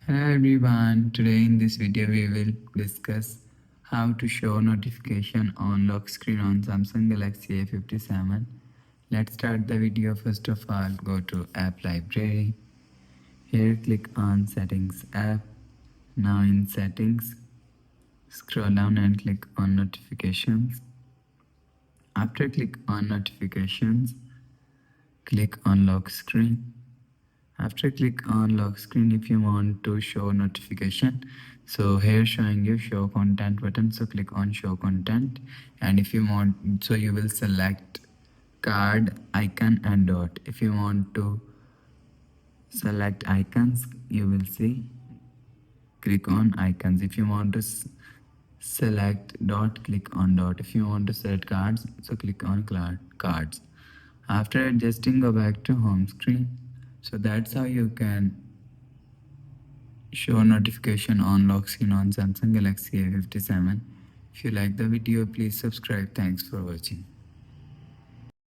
Hello everyone, today in this video we will discuss how to show notification on lock screen on Samsung Galaxy A57. Let's start the video. First of all, go to app library. Here click on settings app. Now in settings, scroll down and click on notifications. After click on notifications, click on lock screen. After click on lock screen, if you want to show notification, so here showing you show content button, so click on show content. And if you want, so you will select card, icon and dot. If you want to select icons, you will see click on icons. If you want to select dot, click on dot. If you want to select cards, so click on cards. After adjusting, go back to home screen. So that's how you can show notification on lock screen on Samsung Galaxy A57. If you like the video, please subscribe. Thanks for watching.